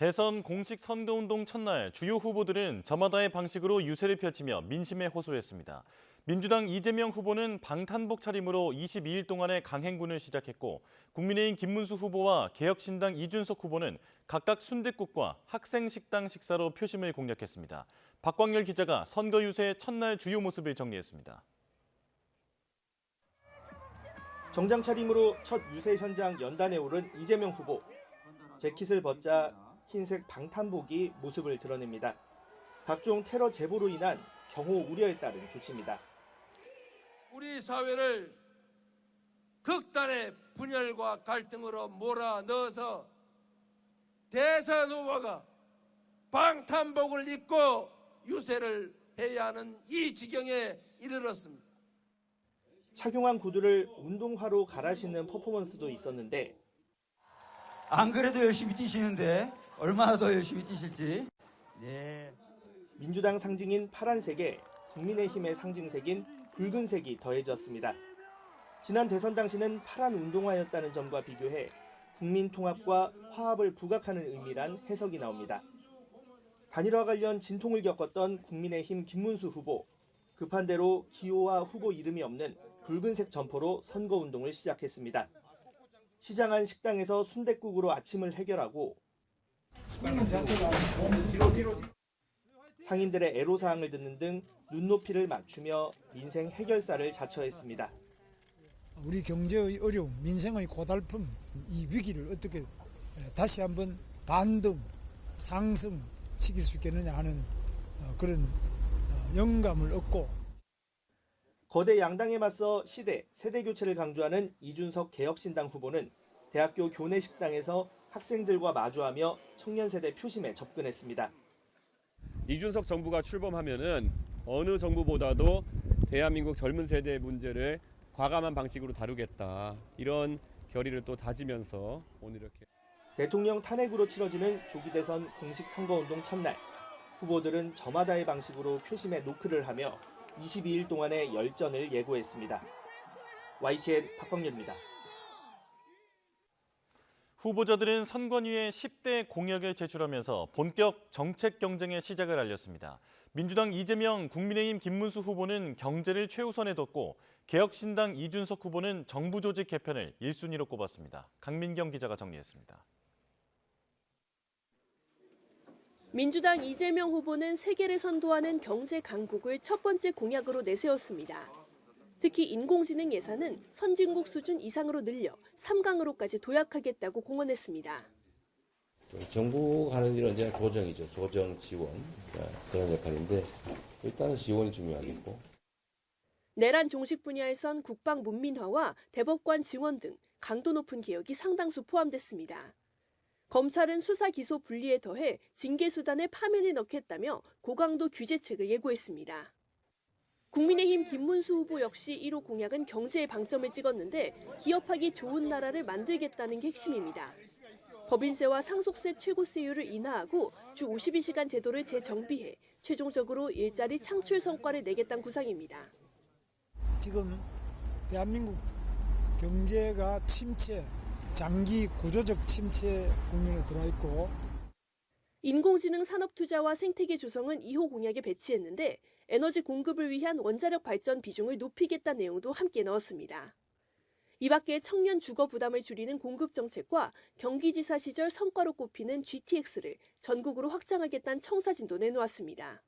대선 공식 선거운동 첫날 주요 후보들은 저마다의 방식으로 유세를 펼치며 민심에 호소했습니다. 민주당 이재명 후보는 방탄복 차림으로 22일 동안의 강행군을 시작했고 국민의힘 김문수 후보와 개혁신당 이준석 후보는 각각 순댓국과 학생식당 식사로 표심을 공략했습니다. 박광열 기자가 선거 유세의 첫날 주요 모습을 정리했습니다. 정장 차림으로 첫 유세 현장 연단에 오른 이재명 후보. 재킷을 벗자 흰색 방탄복이 모습을 드러냅니다. 각종 테러 제보로 인한 경호 우려에 따른 조치입니다. 우리 사회를 극단의 분열과 갈등으로 몰아넣어서 대선 후보가 방탄복을 입고 유세를 해야 하는 이 지경에 이르렀습니다. 착용한 구두를 운동화로 갈아 신는 퍼포먼스도 있었는데 안 그래도 열심히 뛰시는데 얼마나 더 열심히 뛰실지. 네. 민주당 상징인 파란색에 국민의힘의 상징색인 붉은색이 더해졌습니다. 지난 대선 당시는 파란 운동화였다는 점과 비교해 국민 통합과 화합을 부각하는 의미란 해석이 나옵니다. 단일화 관련 진통을 겪었던 국민의힘 김문수 후보. 급한 대로 기호와 후보 이름이 없는 붉은색 점퍼로 선거운동을 시작했습니다. 시장 안 식당에서 순댓국으로 아침을 해결하고 상인들의 애로사항을 듣는 등 눈높이를 맞추며 민생 해결사를 자처했습니다. 우리 경제의 어려움, 민생의 고달픔, 이 위기를 어떻게 다시 한번 반등, 상승시킬 수 있겠느냐 하는 그런 영감을 얻고 거대 양당에 맞서 시대, 세대 교체를 강조하는 이준석 개혁신당 후보는 대학교 교내 식당에서 학생들과 마주하며 청년 세대 표심에 접근했습니다. 이준석 정부가 출범하면은 어느 정부보다도 대한민국 젊은 세대의 문제를 과감한 방식으로 다루겠다. 이런 결의를 또 다지면서 오늘 이렇게 대통령 탄핵으로 치러지는 조기 대선 공식 선거운동 첫날. 후보들은 저마다의 방식으로 표심에 노크를 하며 22일 동안의 열전을 예고했습니다. YTN 박광열입니다. 후보자들은 선관위에 10대 공약을 제출하면서 본격 정책 경쟁의 시작을 알렸습니다. 민주당 이재명, 국민의힘 김문수 후보는 경제를 최우선에 뒀고 개혁신당 이준석 후보는 정부 조직 개편을 1순위로 꼽았습니다. 강민경 기자가 정리했습니다. 민주당 이재명 후보는 세계를 선도하는 경제 강국을 첫 번째 공약으로 내세웠습니다. 특히 인공지능 예산은 선진국 수준 이상으로 늘려 3강으로까지 도약하겠다고 공언했습니다. 정부가 하는 일은 이제 조정이죠. 조정, 지원 그런 역할인데 일단은 지원이 중요하겠고. 내란 종식 분야에선 국방 문민화와 대법관 증원 등 강도 높은 개혁이 상당수 포함됐습니다. 검찰은 수사 기소 분리에 더해 징계 수단에 파면을 넣겠다며 고강도 규제책을 예고했습니다. 국민의힘 김문수 후보 역시 1호 공약은 경제에 방점을 찍었는데 기업하기 좋은 나라를 만들겠다는 게 핵심입니다. 법인세와 상속세 최고세율을 인하하고 주 52시간 제도를 재정비해 최종적으로 일자리 창출 성과를 내겠다는 구상입니다. 지금 대한민국 경제가 침체, 장기 구조적 침체 국면에 들어와 있고 인공지능 산업 투자와 생태계 조성은 2호 공약에 배치했는데 에너지 공급을 위한 원자력 발전 비중을 높이겠다는 내용도 함께 넣었습니다. 이 밖에 청년 주거 부담을 줄이는 공급 정책과 경기지사 시절 성과로 꼽히는 GTX를 전국으로 확장하겠다는 청사진도 내놓았습니다.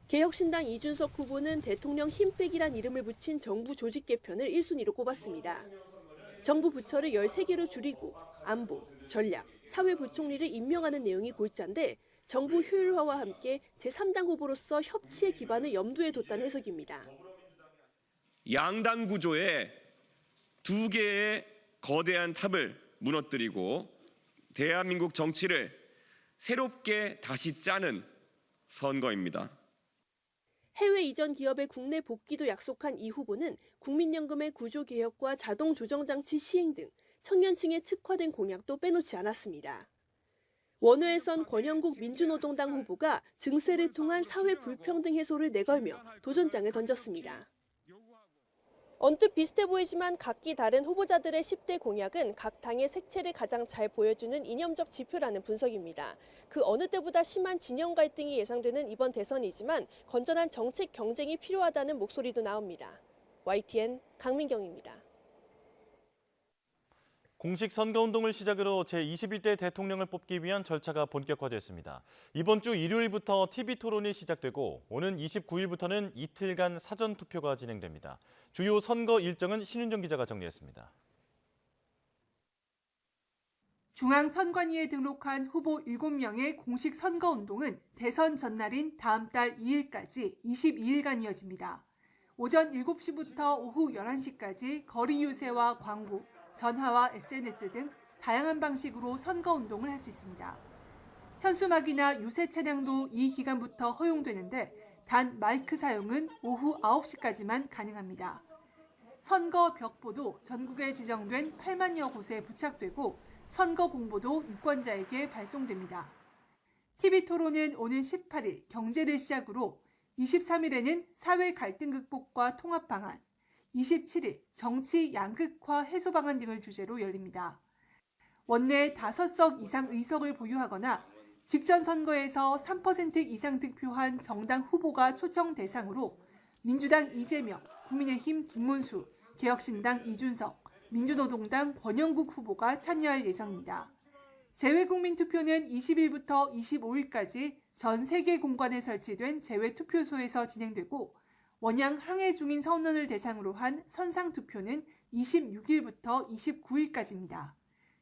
개혁신당 이준석 후보는 대통령 힘빼기란 이름을 붙인 정부 조직 개편을 1순위로 꼽았습니다. 정부 부처를 13개로 줄이고 안보, 전략, 사회부총리를 임명하는 내용이 골자인데 정부 효율화와 함께 제3당 후보로서 협치의 기반을 염두에 뒀다는 해석입니다. 양당 구조에 두 개의 거대한 탑을 무너뜨리고 대한민국 정치를 새롭게 다시 짜는 선거입니다. 해외 이전 기업의 국내 복귀도 약속한 이 후보는 국민연금의 구조개혁과 자동조정장치 시행 등 청년층에 특화된 공약도 빼놓지 않았습니다. 원외에선 권영국 민주노동당 후보가 증세를 통한 사회 불평등 해소를 내걸며 도전장을 던졌습니다. 언뜻 비슷해 보이지만 각기 다른 후보자들의 10대 공약은 각 당의 색채를 가장 잘 보여주는 이념적 지표라는 분석입니다. 그 어느 때보다 심한 진영 갈등이 예상되는 이번 대선이지만 건전한 정책 경쟁이 필요하다는 목소리도 나옵니다. YTN 강민경입니다. 공식 선거운동을 시작으로 제21대 대통령을 뽑기 위한 절차가 본격화됐습니다. 이번 주 일요일부터 TV토론이 시작되고 오는 29일부터는 이틀간 사전투표가 진행됩니다. 주요 선거 일정은 신윤정 기자가 정리했습니다. 중앙선관위에 등록한 후보 7명의 공식 선거운동은 대선 전날인 다음 달 2일까지 22일간 이어집니다. 오전 7시부터 오후 11시까지 거리 유세와 광고, 전화와 SNS 등 다양한 방식으로 선거운동을 할 수 있습니다. 현수막이나 유세 차량도 이 기간부터 허용되는데 단 마이크 사용은 오후 9시까지만 가능합니다. 선거 벽보도 전국에 지정된 8만여 곳에 부착되고 선거 공보도 유권자에게 발송됩니다. TV토론은 오는 18일 경제를 시작으로 23일에는 사회 갈등 극복과 통합 방안, 27일 정치 양극화 해소 방안 등을 주제로 열립니다. 원내 5석 이상 의석을 보유하거나 직전 선거에서 3% 이상 득표한 정당 후보가 초청 대상으로 민주당 이재명, 국민의힘 김문수, 개혁신당 이준석, 민주노동당 권영국 후보가 참여할 예정입니다. 재외국민투표는 20일부터 25일까지 전 세계 공관에 설치된 재외투표소에서 진행되고 원양 항해 중인 선원을 대상으로 한 선상투표는 26일부터 29일까지입니다.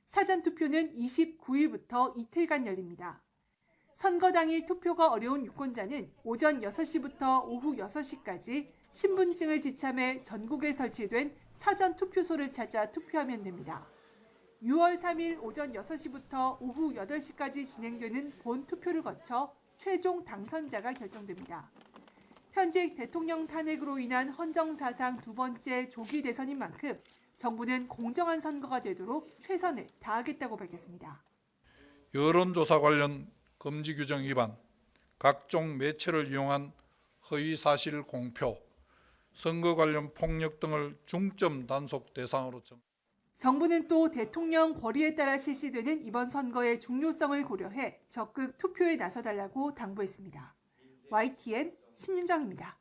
사전투표는 29일부터 이틀간 열립니다. 선거 당일 투표가 어려운 유권자는 오전 6시부터 오후 6시까지 신분증을 지참해 전국에 설치된 사전투표소를 찾아 투표하면 됩니다. 6월 3일 오전 6시부터 오후 8시까지 진행되는 본투표를 거쳐 최종 당선자가 결정됩니다. 현직 대통령 탄핵으로 인한 헌정사상 두 번째 조기 대선인 만큼 정부는 공정한 선거가 되도록 최선을 다하겠다고 밝혔습니다. 여론조사 관련 금지 규정 위반, 각종 매체를 이용한 허위 사실 공표, 선거 관련 폭력 등을 중점 단속 대상으로 정부는 또 대통령 권리에 따라 실시되는 이번 선거의 중요성을 고려해 적극 투표에 나서달라고 당부했습니다. YTN 신윤정입니다.